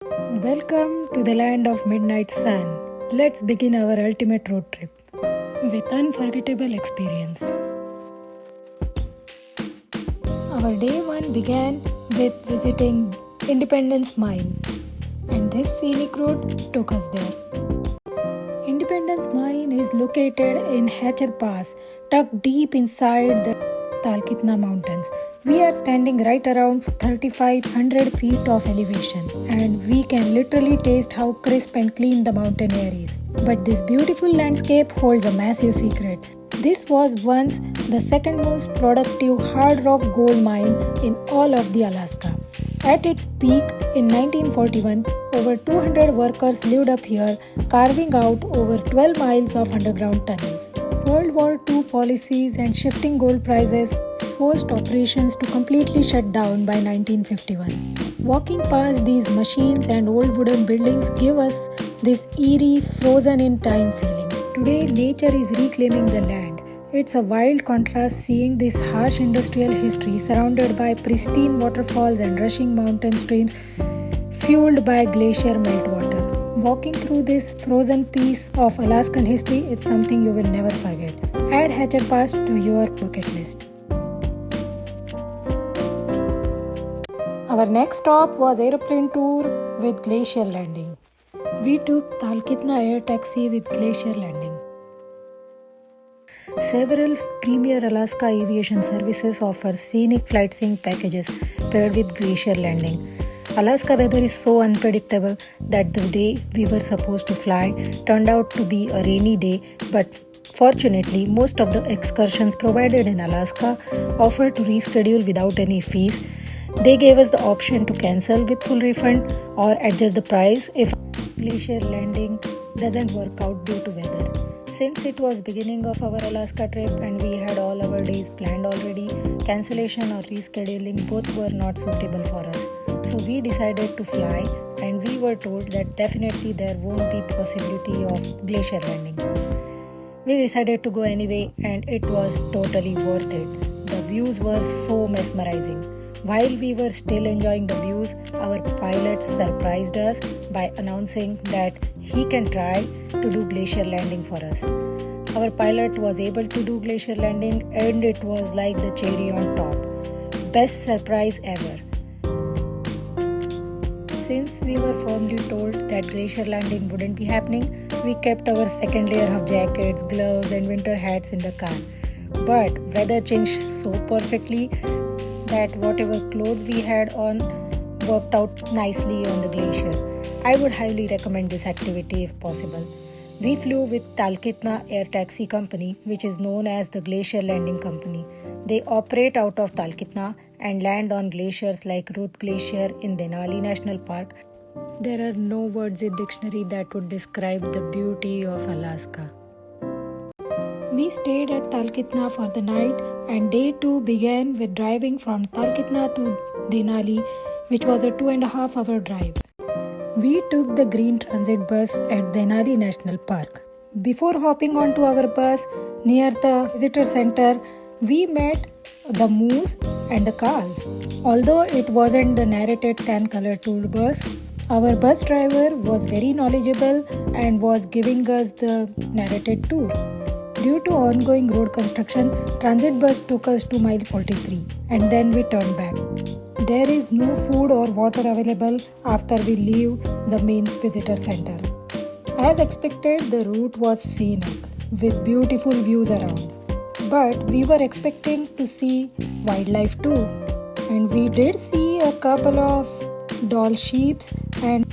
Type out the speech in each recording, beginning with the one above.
Welcome to the land of midnight sun. Let's begin our ultimate road trip with unforgettable experience. Our day one began with visiting Independence Mine, and this scenic road took us there. Independence Mine is located in Hatcher Pass, tucked deep inside the Talkeetna Mountains. We are standing right around 3,500 feet of elevation, and we can literally taste how crisp and clean the mountain air is. But this beautiful landscape holds a massive secret. This was once the second most productive hard rock gold mine in all of the Alaska. At its peak in 1941, over 200 workers lived up here, carving out over 12 miles of underground tunnels. World War II policies and shifting gold prices forced operations to completely shut down by 1951. Walking past these machines and old wooden buildings give us this eerie, frozen-in-time feeling. Today, nature is reclaiming the land. It's a wild contrast seeing this harsh industrial history surrounded by pristine waterfalls and rushing mountain streams fueled by glacier meltwater. Walking through this frozen piece of Alaskan history is something you will never forget. Add Hatcher Pass to your bucket list. Our next stop was aeroplane tour with Glacier landing. We took Talkeetna air taxi with Glacier landing. Several premier Alaska aviation services offer scenic flight sync packages paired with Glacier landing. Alaska weather is so unpredictable that the day we were supposed to fly turned out to be a rainy day, but fortunately, most of the excursions provided in Alaska offer to reschedule without any fees. They gave us the option to cancel with full refund or adjust the price if Glacier landing doesn't work out due to weather. Since it was beginning of our Alaska trip and we had all our days planned already, cancellation or rescheduling both were not suitable for us. So we decided to fly, and we were told that definitely there won't be possibility of Glacier landing. We decided to go anyway, and it was totally worth it. The views were so mesmerizing. While we were still enjoying the views, our pilot surprised us by announcing that he can try to do Glacier landing for us. Our pilot was able to do Glacier landing, and it was like the cherry on top. Best surprise ever. Since we were firmly told that Glacier landing wouldn't be happening, we kept our second layer of jackets, gloves and winter hats in the car. But weather changed so perfectly that whatever clothes we had on worked out nicely on the glacier. I would highly recommend this activity if possible. We flew with Talkeetna Air Taxi Company, which is known as the Glacier Landing Company. They operate out of Talkeetna and land on glaciers like Ruth Glacier in Denali National Park. There are no words in dictionary that would describe the beauty of Alaska. We stayed at Talkeetna for the night, and day 2 began with driving from Talkeetna to Denali, which was a 2.5 hour drive. We took the green transit bus at Denali National Park. Before hopping onto our bus near the visitor center, we met the moose and the calf. Although it wasn't the narrated tan-color tour bus, our bus driver was very knowledgeable and was giving us the narrated tour. Due to ongoing road construction, transit bus took us to mile 43 and then we turned back. There is no food or water available after we leave the main visitor center. As expected, the route was scenic with beautiful views around. But we were expecting to see wildlife too. And we did see a couple of doll sheep and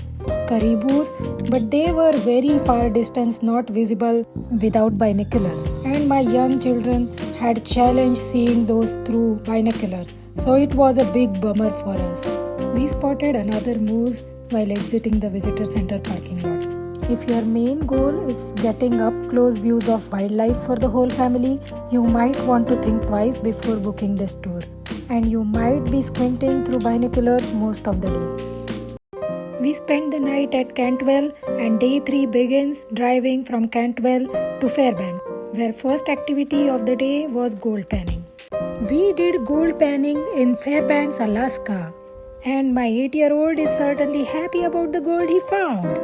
caribous, but they were very far distance, not visible without binoculars. And my young children had challenged seeing those through binoculars, so it was a big bummer for us. We spotted another moose while exiting the visitor center parking lot. If your main goal is getting up close views of wildlife for the whole family, you might want to think twice before booking this tour. And you might be squinting through binoculars most of the day. We spent the night at Cantwell, and day 3 begins driving from Cantwell to Fairbanks, where first activity of the day was gold panning. We did gold panning in Fairbanks, Alaska. And my 8-year-old is certainly happy about the gold he found.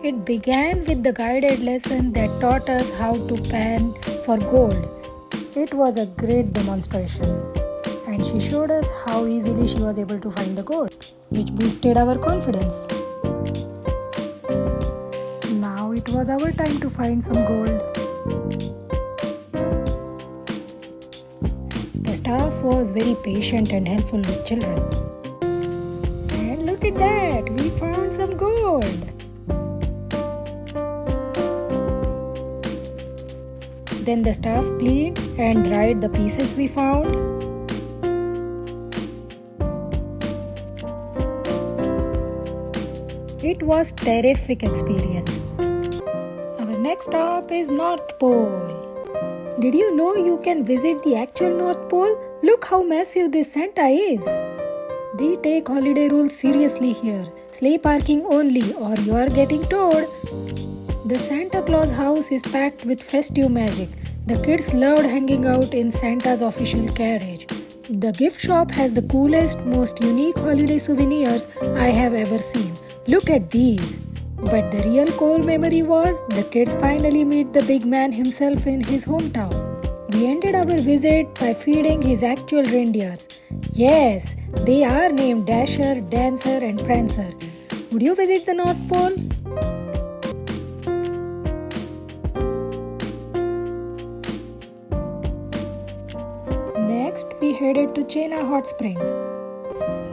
It began with the guided lesson that taught us how to pan for gold. It was a great demonstration, and she showed us how easily she was able to find the gold, which boosted our confidence. Now it was our time to find some gold. The staff was very patient and helpful with children. And look at that, we found some gold. Then the staff cleaned and dried the pieces we found. It was terrific experience. Our next stop is North Pole. Did you know you can visit the actual North Pole? Look how massive this Santa is. They take holiday rules seriously here. Sleigh parking only or you are getting towed. The Santa Claus house is packed with festive magic. The kids loved hanging out in Santa's official carriage. The gift shop has the coolest, most unique holiday souvenirs I have ever seen. Look at these. But the real core memory was the kids finally meet the big man himself in his hometown. We ended our visit by feeding his actual reindeers. Yes, they are named Dasher, Dancer and Prancer. Would you visit the North Pole? Next, we headed to Chena Hot Springs.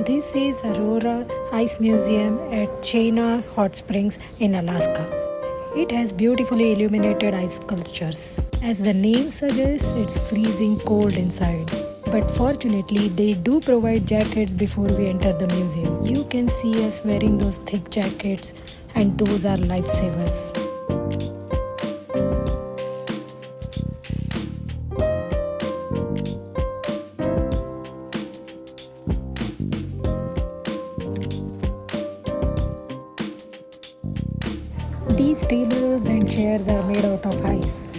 This is Aurora Ice Museum at Chena Hot Springs in Alaska. It has beautifully illuminated ice sculptures. As the name suggests, it's freezing cold inside. But fortunately, they do provide jackets before we enter the museum. You can see us wearing those thick jackets, and those are lifesavers. These tables and chairs are made out of ice.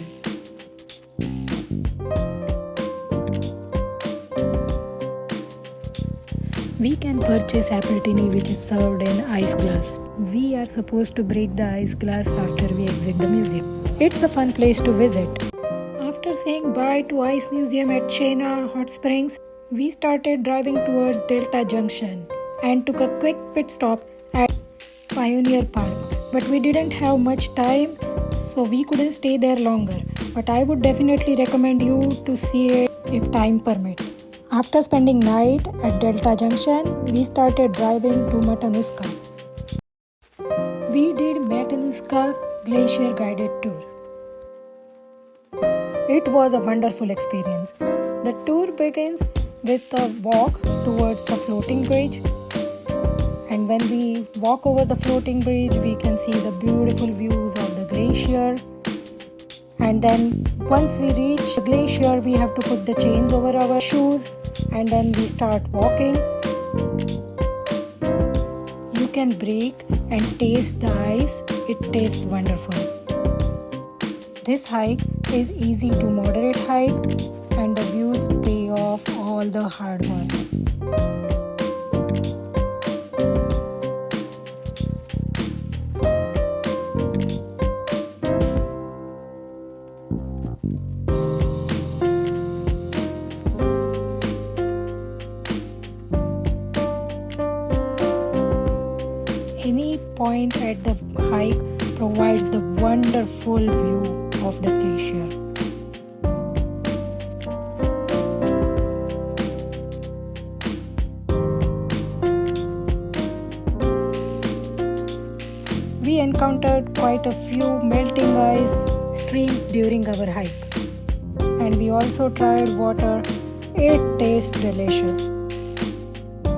We can purchase appletini which is served in ice glass. We are supposed to break the ice glass after we exit the museum. It's a fun place to visit. After saying bye to Ice Museum at Chena Hot Springs, we started driving towards Delta Junction and took a quick pit stop at Pioneer Park. But we didn't have much time, so we couldn't stay there longer. But I would definitely recommend you to see it if time permits. After spending night at Delta Junction, we started driving to Matanuska. We did Matanuska Glacier guided tour. It was a wonderful experience. The tour begins with a walk towards the floating bridge. And when we walk over the floating bridge, we can see the beautiful views of the glacier. And then once we reach the glacier, we have to put the chains over our shoes and then we start walking. You can break and taste the ice. It tastes wonderful. This hike is easy to moderate hike and the views pay off all the hard work. Any point at the hike provides the wonderful view of the glacier. We encountered quite a few melting ice streams during our hike, and we also tried water. It tastes delicious,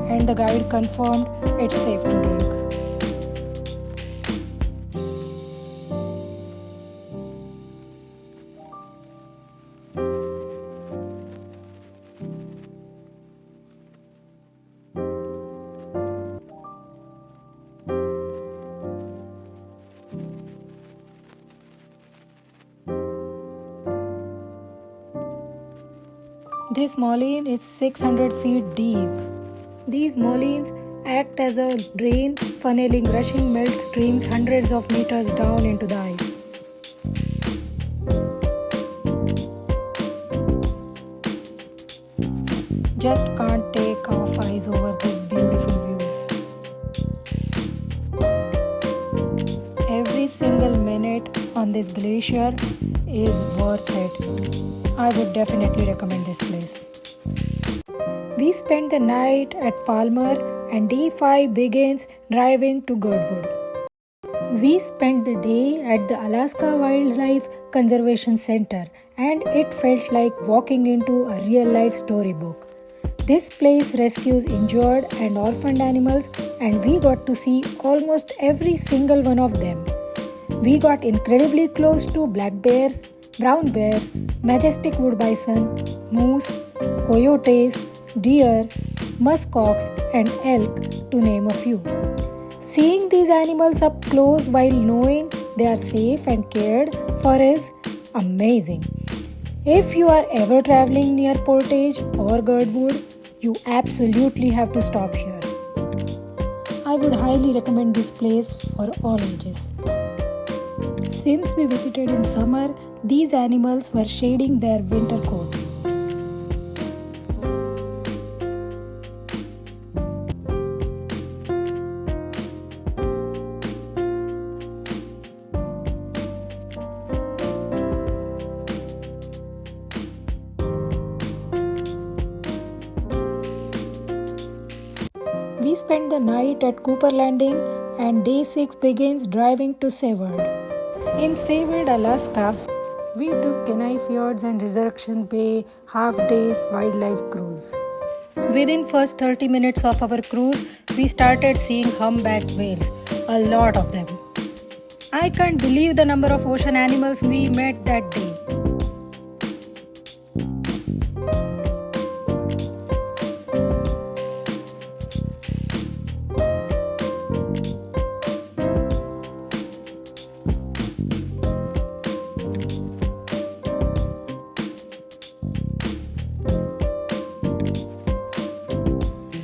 and the guide confirmed it's safe to drink. This moline is 600 feet deep. These molines act as a drain, funneling rushing melt streams hundreds of meters down into the ice. Just can't take our eyes over these beautiful views. Every single minute on this glacier is worth it. I would definitely recommend this place. We spent the night at Palmer and day 5 begins driving to Girdwood. We spent the day at the Alaska Wildlife Conservation Center and it felt like walking into a real-life storybook. This place rescues injured and orphaned animals and we got to see almost every single one of them. We got incredibly close to black bears, brown bears, majestic wood bison, moose, coyotes, deer, muskox and elk to name a few. Seeing these animals up close while knowing they are safe and cared for is amazing. If you are ever traveling near Portage or Girdwood, you absolutely have to stop here. I would highly recommend this place for all ages. Since we visited in summer, these animals were shading their winter coat. We spent the night at Cooper Landing and day 6 begins driving to Seward. In Seward, Alaska, we took Kenai Fjords and Resurrection Bay half-day wildlife cruise. Within first 30 minutes of our cruise, we started seeing humpback whales, a lot of them. I can't believe the number of ocean animals we met that day.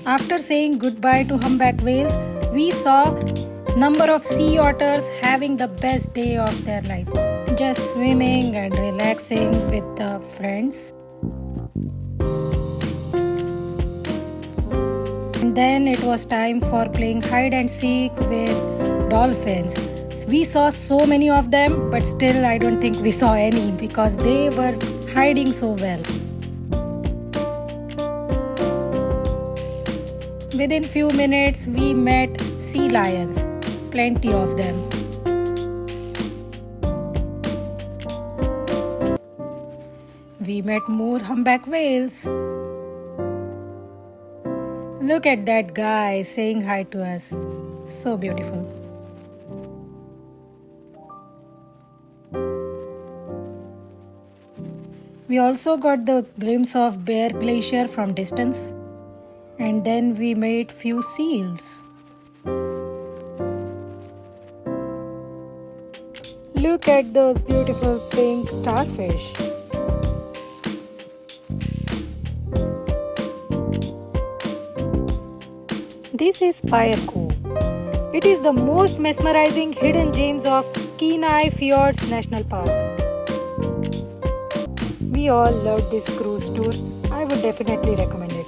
After saying goodbye to humpback whales, we saw number of sea otters having the best day of their life. Just swimming and relaxing with the friends. And then it was time for playing hide and seek with dolphins. We saw so many of them, but still I don't think we saw any because they were hiding so well. Within few minutes, we met sea lions, plenty of them. We met more humpback whales. Look at that guy saying hi to us. So beautiful. We also got the glimpse of Bear Glacier from distance. And then we made few seals. Look at those beautiful pink starfish. This is Fire Cove. It is the most mesmerizing hidden gems of Kenai Fjords National Park. We all loved this cruise tour. I would definitely recommend it.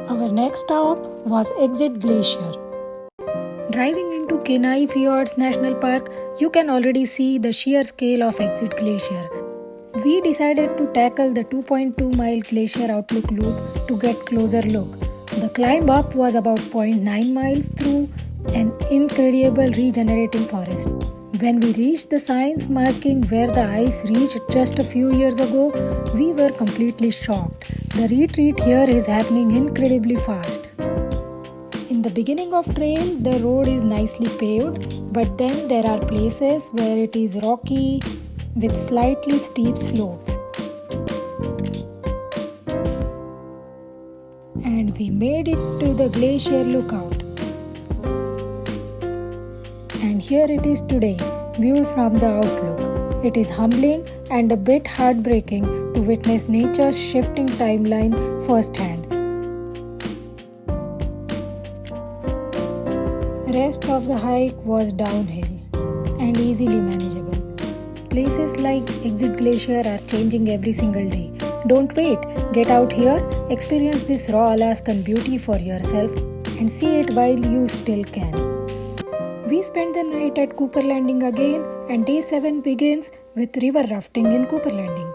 Our next stop was Exit Glacier. Driving into Kenai Fjords National Park, you can already see the sheer scale of Exit Glacier. We decided to tackle the 2.2-mile glacier outlook loop to get closer look. The climb up was about 0.9 miles through an incredible regenerating forest. When we reached the signs marking where the ice reached just a few years ago, we were completely shocked. The retreat here is happening incredibly fast. In the beginning of trail, the road is nicely paved, but then there are places where it is rocky with slightly steep slopes. And we made it to the Glacier lookout. And here it is today, viewed from the outlook. It is humbling and a bit heartbreaking to witness nature's shifting timeline firsthand. rest of the hike was downhill and easily manageable. Places like Exit Glacier are changing every single day. Don't wait, get out here, experience this raw Alaskan beauty for yourself and see it while you still can. We spent the night at Cooper Landing again and day 7 begins with river rafting in Cooper Landing.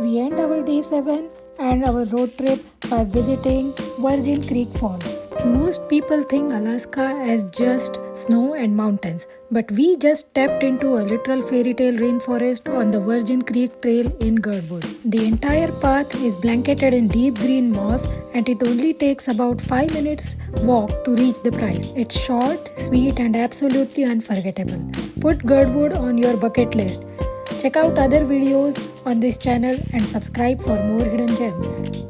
We end our day 7 and our road trip by visiting Virgin Creek Falls. Most people think Alaska as just snow and mountains, but we just stepped into a literal fairy tale rainforest on the Virgin Creek Trail in Girdwood. The entire path is blanketed in deep green moss and it only takes about 5 minutes walk to reach the prize. It's short, sweet and absolutely unforgettable. Put Girdwood on your bucket list. Check out other videos on this channel and subscribe for more hidden gems.